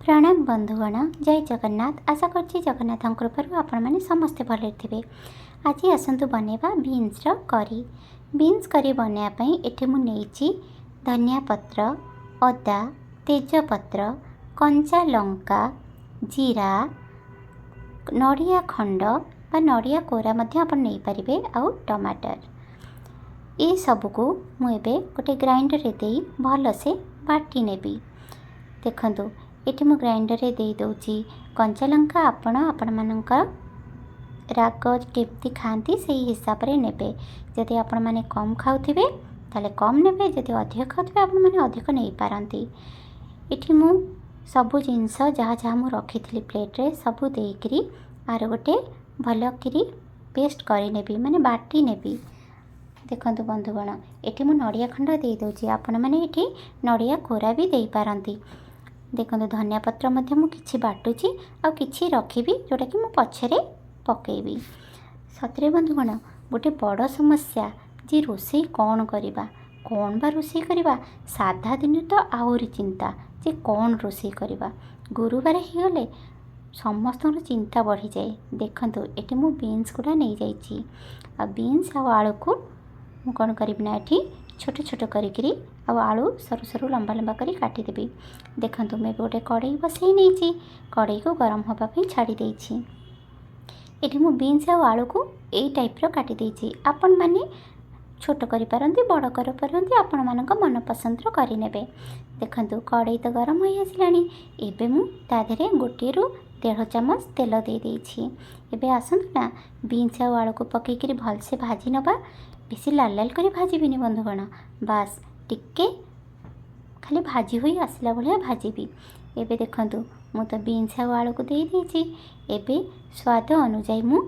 प्रणाम बंधुगण, जय जगन्नाथ। आशा करछि जगन्नाथ कृपारू आपण मैंने समस्ते भले थे। आज आसतु बनैबा बीन्स करी। बीन्स करी बनवाई एठी मु नेइछि धनिया पत्र, अदा, तेजपत्र, कंचा लंका, जीरा, नड़िया खंड बा नड़िया कोरा आपण नहीं पारिबे, आउ टमाटर। ये सबको मुझे गोटे ग्राइंडर रे देई भल से बाटी नेबी। देखंतु एठी मु ग्राइंडर रे दे दउची कंचा लंका। आपण मानकर राग केमती खाती से हिसाब रे नेबे। जदि आपण माने कम खाउथिबे ताले कम नेबे, जदि अधिक खाउथिबे आपण माने अधिक नहीं पारंती। एठी मु सबु जिनस जहाँ जहाँ मु रखिथिली प्लेट रे सबु देइकरी आर गोटे भल करी पेस्ट करि नेबी, माने बाटी नेबी। देखंतु बंधुगण, एठी मु नड़िया खंड दे दउची, आपण माने एठी नड़िया कोरा भी दे पारंती। देखो धनिया पत्र मध्य मु किछि बाटुची आ किछि रखिबी, जोटा कि मु पछरे पकेबी। सतरे बंधुगण, गोटे बड़ समस्या जे रोषेई कौन करिबा, कौन बा रोषेई करिबा। साधा दिन तो आहुरी चिंता जे कौन रोषेई करिबा। गुरुवार ही गले समस्त चिंता बढ़ी जाए। देखंतु एटी मु बीन्स गुड़ा नहीं जाइछि। आ बीन्स आ आलू को मु कौन करिबी ना, एठी छोट छोट करी आलू सरू सरू लंबा लंबा करी काटिदेवी। देखंतु मैं गोटे कड़ई बसई नहीं, कड़ई को गरम होगापी छाड़ी देछि। एठी मु बीन्स आ आलू को यही टाइप रो काटी देछि। आपण माने छोट करि पारंती, बड़ कर पारंती, आपण मानक मन पसंद रो करि नेबे। देखंतु कड़ई तो गरम होई आसिलानी। एबे मु ता देरे गोटे रु 1.5 चामच तेल दे देछि। एबे आसंतु ना बीन्स आ आलू को पकई करी भल से भाजी नबा। बेसी लाल लाल करी भाजीबिनी बंधुगण, बास टिके खाली भाजी हुई आसला भाया भाजीबी। एबे देखंतु मु तो बीन्स आ आलू को दे देछि। एबे स्वाद अनुसार मु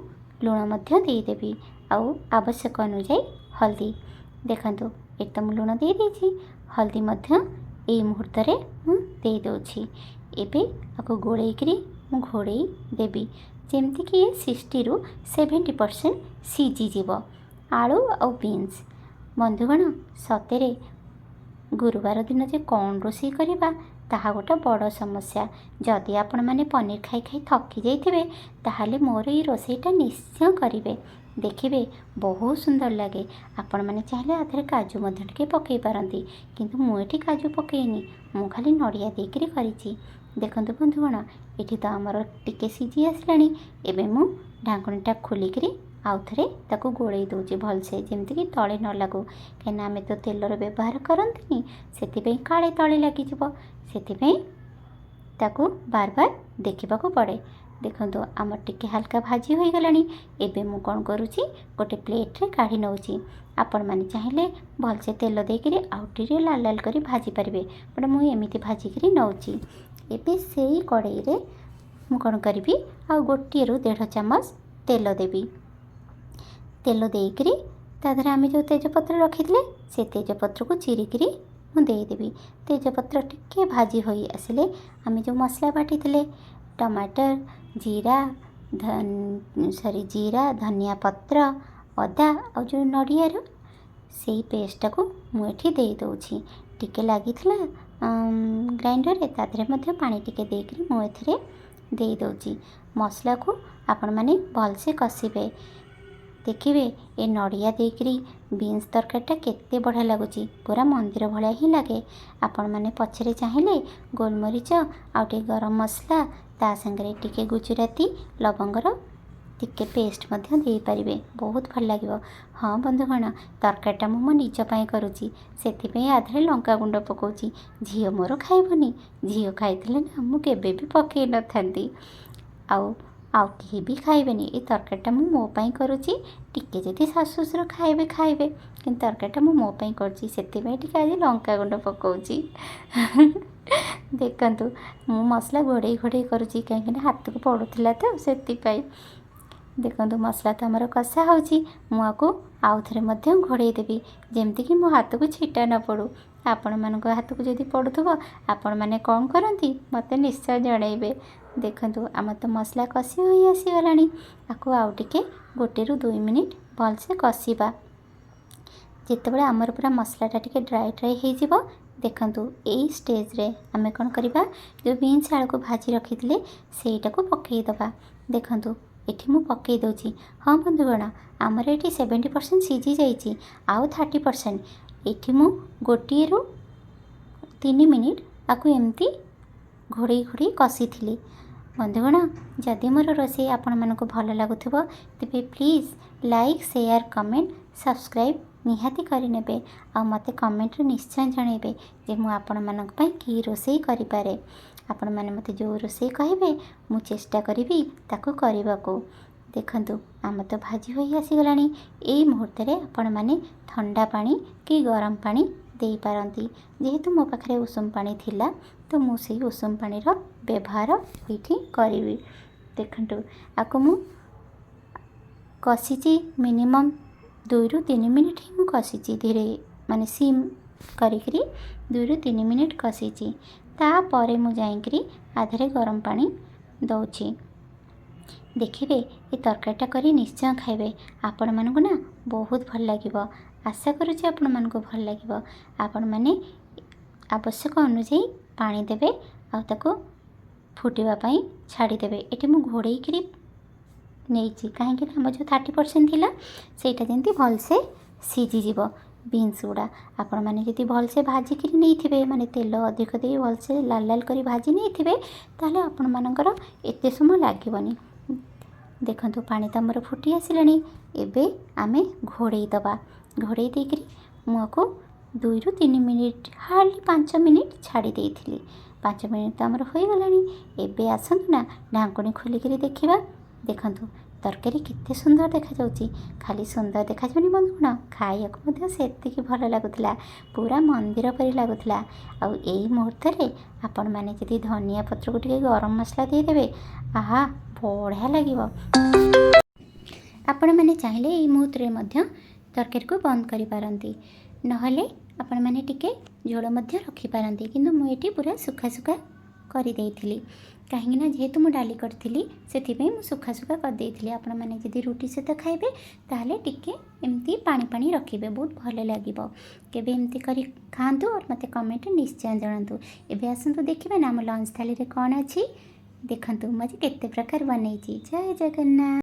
लुण मध्य दे देबी, आउ आवश्यक अनुसार हल्दी। देखंतु एक तो मु लुण दे देछि, हल्दी मध्य एई मुहूर्त रे मु दे दोछि। एबे आको गोळेई करी मु घोड़ेई देबी, जेमति कि 60 रु 70% सीझी जीव आलू और बीन्स। बंधुगण, सतेरे गुरुवार दिन जे कौन रोषेई करिबा ताहा गोटे बड़ समस्या। जदि आपण माने पनीर खाई खाई थकी जाइथिबे ताहाले मोर ई रोषेईटा निश्चय करिवे। देखिबे बहुत सुंदर लगे। आपण माने चाहिले आधरे काजू मध्य टिके पकई पारंती, किंतु मु एठी काजू पकईनी, मु खाली नड़िया देकरी करिछि। देखंतु बंधुगण, एठी तो हमर टिके सीझी आसलानी। एबे मु ढांकणीटा खोलिकरी आउ थरे ताकू गोळेई दउछि भल से, जेमति कि तळे न लागू। केना आमे तो तेलर व्यवहार करंतनी, सेतिपई काळे तळे लागि जिवो, सेतिपई ताकू बार बार देखिबाकू पड़े। देखंतु आमर टिके हल्का भाजी होई गलानी। एबे मु कोन करूछि, गोटे प्लेट रे काढी नउछि। आपण माने चाहिले भल से तेल देकरी आउटिरे लाल लाल करी भाजी परिबे, बट मु एमिति भाजी करी नउछि। एबे सेई कड़ई रे मु कोन करबी, आ गोटे रु 1.5 चामच तेल देबी। तेल देकरी ताधर आमे जो तेजपत्र रखिथिले से तेजपत्र को चिरिकरी मु देदेवी। तेजपत्र टिके भाजी होई आसिले आमे जो मसला बाटिथिले टमाटर, जीरा, जीरा, धनिया पत्र, अदा और जो नड़ियार से पेस्ट को मु एठी दे दउछि। टिके लागिथिला ग्राइंडर रे, ताधरे मध्य पानी टिके देकरी मु एथिरे दे दउछि। मसला को आपण माने भल से कसिबे। देखिए ए नड़िया देकरी बीन्स तरकारीटा केते बढ़िया लगुची, पूरा मंदिर भलिया ही लगे। आपण माने पछरे चाहिए गोलमरीच आउटे गरम मसला ता संगे टिके गुजराती लवंगर टिके पेस्ट मध्य दे पारिबे, बहुत भल लागिवो। हाँ बंधुगण, तरकारीटा मो निज पई करूची, सेथिपई आधरे लंका गुंड पकाउची। झियो मोर खाइबनी, झियो खाइथिले ना मु केबे भी पकई न थांती, आउ केही भी खाइबेनी। ए तरकारीटा मु मो पई करूची। टिके जदि सासु ससुर खाइबे खाइबे, किंतु तरकारीटा मु मो पई करची, सेथिपई टिके आज लंका गुंड पकाउची। देखंतु मु मसला घोड़े घोड़े करूची, कहीं हाथ को पड़ुथिला तो सेथिपई। देखंतु मसला तो हमर कषा होची, मु आको आउ थरे मध्य घोड़े देबी, जेमति कि मो हाथ को छिटा न पड़ू। आपण मानक हाथ को जदि पड़ुथबो आपण माने कौन करंती मते निश्चय जणैबे। देखंतु आम तो मसला कषि होई आसी गलानी। आको आउ टिके 1 रु 2 मिनिट भल से कषिबा। जेतेबेले आमर पूरा मसलाटा टिके ड्राई ड्राई हो देखंतु एई स्टेज रे आमे कौन करवा जो बीन्स आलू को भाजी रखी सेटा को पकईदबा। देखंतु एठी मु पकई दउची। हाँ बंधुगण आमर ये 70% सीझी जाइए आउ 30% एठी मु गोटे रु 3 मिनिट आपको एमती घोड़े घोड़े कषी थी। बंधुगण जदि मोर रोषे आपण मानक भल लगुथिबो तेबे please like share comment subscribe निहाती करें आ मते कमेंट निश्चय जनइबे जे मु आपण मानक पई की रोषे करि पारे। आपण माने मते जो रोषे कहबे मु चेष्टा करिवि ताको करबाको। देखंतु आम तो भाजी होई आसी गलानी। एई मुहूर्त रे आपण माने ठंडा पानी कि गरम पानी दे पारंती। जेहेतु मो पाखरे उषुम पानी थिला तो मु सेई उषुम पानी रो व्यवहार एठी करिवि। देखंतु आको मु कषिची मिनिमम 2 रु 3 मिनिट ही मु कषिची धीरे माने सिम करिकरी 2 रु 3 मिनिट कषिची। तापरे मु जाइकरी आधरे गरम पानी दउची। देखिए ये तरकारीटा करी निश्चय खाइबे आपण मानकु ना बहुत भल लागिबो। आशा करूची आपण मानकु भल लागिबो। आपण माने आवश्यक अनुसार पानी देबे आ ताको फुटिबा पई छाड़ी देबे। एठी मु घोड़े करी नेइची काहेकि हम जो 30% थिला सेटा जेंती भल से सीझी जीवो बीन्स गुड़ा। आपण माने जदि भल से भाजी करी नहीं थिबे माने तेल अधिक दे भल से लाल लाल करी भाजी नहीं थिबे ताले आपण मानकर एते समय लागिबनी। देखंतु पानी तो हमर फुटी आसिलानी। एबे आमे घोड़े दबा। घोड़े देकरी मुको 2 रु 3 मिनिट हार्डली 5 मिनिट छाड़ी देइथिली। 5 मिनिट तो हमर होई गलानी। एबे आसंतु ना ढांकुणी खोलिकरी देखिबा। देखंतु तरकारी केते सुंदर देखा जाउची। खाली सुंदर देखा जाउनी बंधुगण खाइयाक मध्य सेतिकी भल लागुथला। पूरा मंदिर परि लागुथला। आ एई मुहूर्त रे आपण माने जदि धनिया पत्र को टिके गरम मसला दे देबे आहा बढ़िया लागिबो। आपण माने चाहिले एई मुहूर्त रे मध्य तरकारी को बंद करि पारंती नहले आपण माने टिके झोल मध्य रखि पारंती। किंतु मु एठी पूरा सुखा सुखा करि देइथिली काहेकि ना जेहेतु मु डाली करथिली सेथिपई मु सुखा सुखा कर देइथिली। आपण माने जदि रोटी सहित खाइबे ताहले टिके एमती पानी पानी रखिबे बहुत भल लागिबो। केबे एमती करी खांतु और मते कमेंट निश्चय जणांतु। एबे आसंतु देखिबे ना हम लंच थाली रे कोन अछि। देखंतु मजे केते प्रकार बनैछि। जय जगन्नाथ।